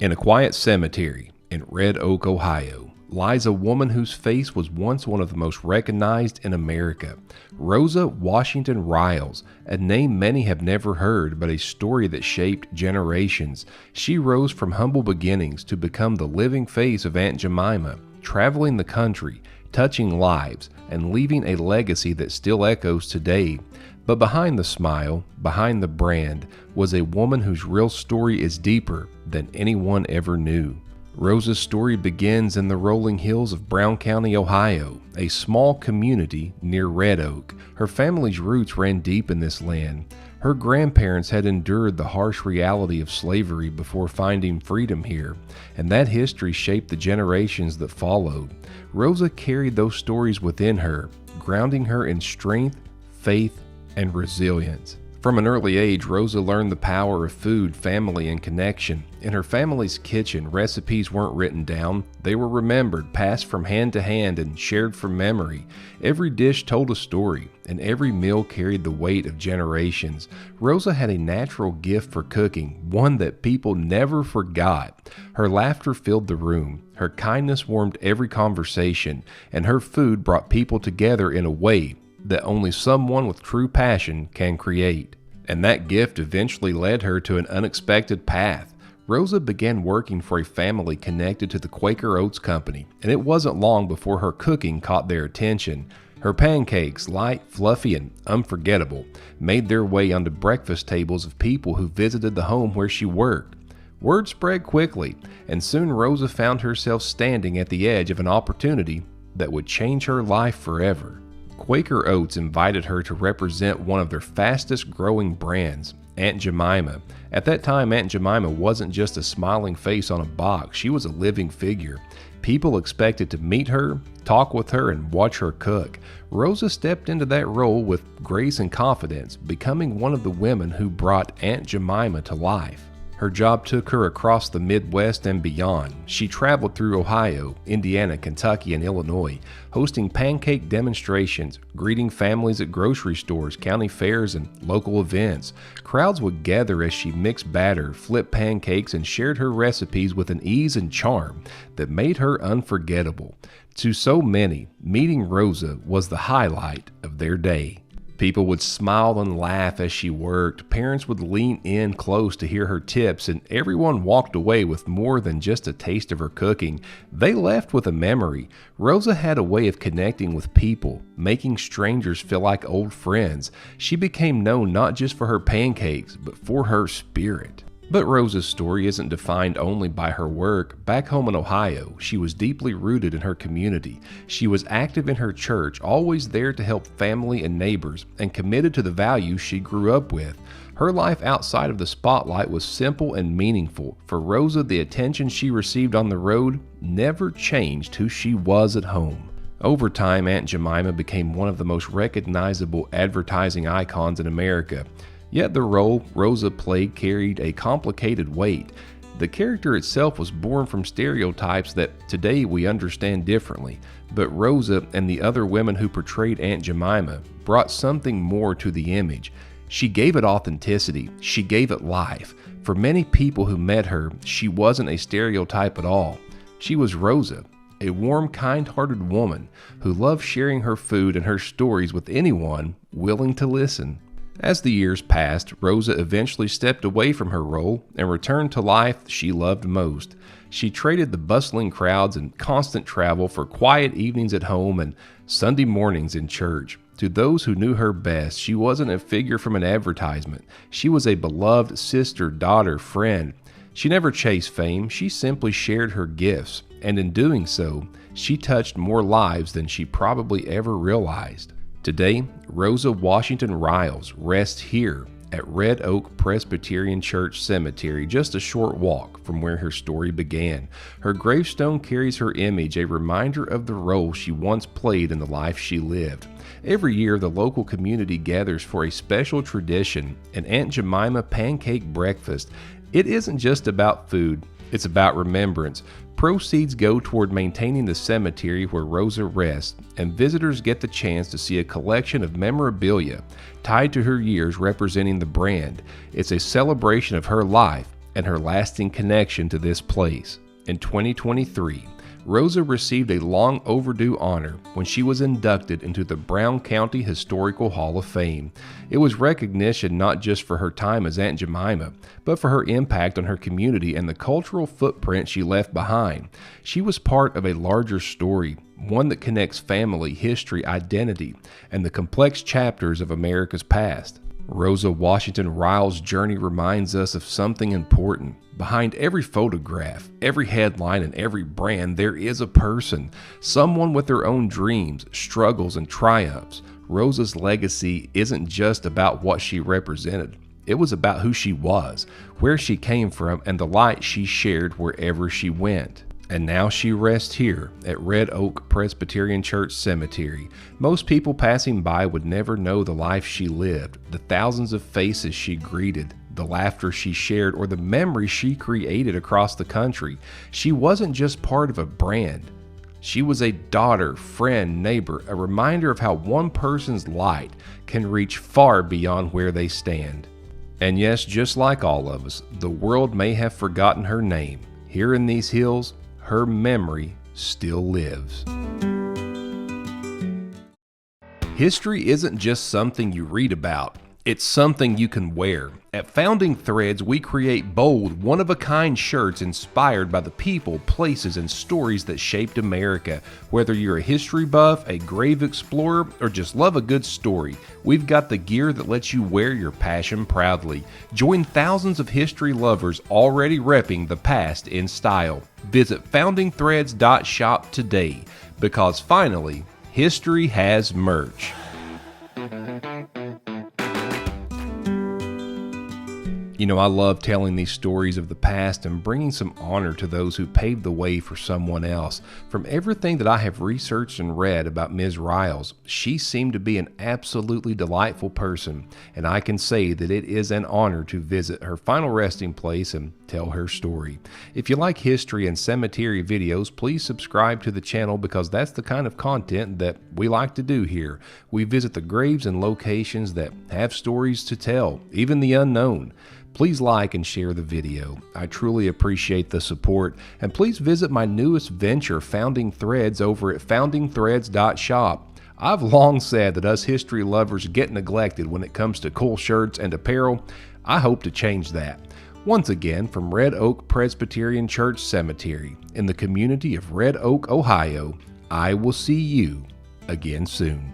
In a quiet cemetery in Red Oak, Ohio, lies a woman whose face was once one of the most recognized in America. Rosa Washington Riles, a name many have never heard, but a story that shaped generations. She rose from humble beginnings to become the living face of Aunt Jemima, traveling the country, touching lives, and leaving a legacy that still echoes today. But behind the smile, behind the brand, was a woman whose real story is deeper than anyone ever knew. Rosa's story begins in the rolling hills of Brown County, Ohio, a small community near Red Oak. Her family's roots ran deep in this land. Her grandparents had endured the harsh reality of slavery before finding freedom here, and that history shaped the generations that followed. Rosa carried those stories within her, grounding her in strength, faith, and resilience. From an early age, Rosa learned the power of food, family, and connection. In her family's kitchen, recipes weren't written down. They were remembered, passed from hand to hand, and shared from memory. Every dish told a story, and every meal carried the weight of generations. Rosa had a natural gift for cooking, one that people never forgot. Her laughter filled the room. Her kindness warmed every conversation, and her food brought people together in a way that only someone with true passion can create. And that gift eventually led her to an unexpected path. Rosa began working for a family connected to the Quaker Oats Company, and it wasn't long before her cooking caught their attention. Her pancakes, light, fluffy, and unforgettable, made their way onto breakfast tables of people who visited the home where she worked. Word spread quickly, and soon Rosa found herself standing at the edge of an opportunity that would change her life forever. Quaker Oats invited her to represent one of their fastest growing brands, Aunt Jemima. At that time, Aunt Jemima wasn't just a smiling face on a box, she was a living figure. People expected to meet her, talk with her, and watch her cook. Rosa stepped into that role with grace and confidence, becoming one of the women who brought Aunt Jemima to life. Her job took her across the Midwest and beyond. She traveled through Ohio, Indiana, Kentucky, and Illinois, hosting pancake demonstrations, greeting families at grocery stores, county fairs, and local events. Crowds would gather as she mixed batter, flipped pancakes, and shared her recipes with an ease and charm that made her unforgettable. To so many, meeting Rosa was the highlight of their day. People would smile and laugh as she worked, parents would lean in close to hear her tips, and everyone walked away with more than just a taste of her cooking. They left with a memory. Rosa had a way of connecting with people, making strangers feel like old friends. She became known not just for her pancakes, but for her spirit. But Rosa's story isn't defined only by her work. Back home in Ohio, she was deeply rooted in her community. She was active in her church, always there to help family and neighbors, and committed to the values she grew up with. Her life outside of the spotlight was simple and meaningful. For Rosa, the attention she received on the road never changed who she was at home. Over time, Aunt Jemima became one of the most recognizable advertising icons in America. Yet the role Rosa played carried a complicated weight. The character itself was born from stereotypes that today we understand differently, but Rosa and the other women who portrayed Aunt Jemima brought something more to the image. She gave it authenticity, she gave it life. For many people who met her, she wasn't a stereotype at all. She was Rosa, a warm, kind-hearted woman who loved sharing her food and her stories with anyone willing to listen. As the years passed, Rosa eventually stepped away from her role and returned to life she loved most. She traded the bustling crowds and constant travel for quiet evenings at home and Sunday mornings in church. To those who knew her best, she wasn't a figure from an advertisement. She was a beloved sister, daughter, friend. She never chased fame, she simply shared her gifts, and in doing so, she touched more lives than she probably ever realized. Today, Rosa Washington Riles rests here at Red Oak Presbyterian Church Cemetery, just a short walk from where her story began. Her gravestone carries her image, a reminder of the role she once played in the life she lived. Every year, the local community gathers for a special tradition, an Aunt Jemima pancake breakfast. It isn't just about food, it's about remembrance. Proceeds go toward maintaining the cemetery where Rosa rests, and visitors get the chance to see a collection of memorabilia tied to her years representing the brand. It's a celebration of her life and her lasting connection to this place. In 2023, Rosa received a long overdue honor when she was inducted into the Brown County Historical Hall of Fame. It was recognition not just for her time as Aunt Jemima, but for her impact on her community and the cultural footprint she left behind. She was part of a larger story, one that connects family, history, identity, and the complex chapters of America's past. Rosa Washington Riles' journey reminds us of something important. Behind every photograph, every headline, and every brand, there is a person, someone with their own dreams, struggles, and triumphs. Rosa's legacy isn't just about what she represented. It was about who she was, where she came from, and the light she shared wherever she went. And now she rests here at Red Oak Presbyterian Church Cemetery. Most people passing by would never know the life she lived, the thousands of faces she greeted, the laughter she shared, or the memories she created across the country. She wasn't just part of a brand. She was a daughter, friend, neighbor, a reminder of how one person's light can reach far beyond where they stand. And yes, just like all of us, the world may have forgotten her name. Here in these hills, her memory still lives. History isn't just something you read about. It's something you can wear. At Founding Threads, we create bold, one-of-a-kind shirts inspired by the people, places, and stories that shaped America. Whether you're a history buff, a grave explorer, or just love a good story, we've got the gear that lets you wear your passion proudly. Join thousands of history lovers already repping the past in style. Visit foundingthreads.shop today, because finally, history has merch. You know, I love telling these stories of the past and bringing some honor to those who paved the way for someone else. From everything that I have researched and read about Ms. Riles, she seemed to be an absolutely delightful person, and I can say that it is an honor to visit her final resting place and tell her story. If you like history and cemetery videos, please subscribe to the channel, because that's the kind of content that we like to do here. We visit the graves and locations that have stories to tell, even the unknown. Please like and share the video. I truly appreciate the support, and please visit my newest venture, Founding Threads, over at foundingthreads.shop. I've long said that us history lovers get neglected when it comes to cool shirts and apparel. I hope to change that. Once again, from Red Oak Presbyterian Church Cemetery in the community of Red Oak, Ohio, I will see you again soon.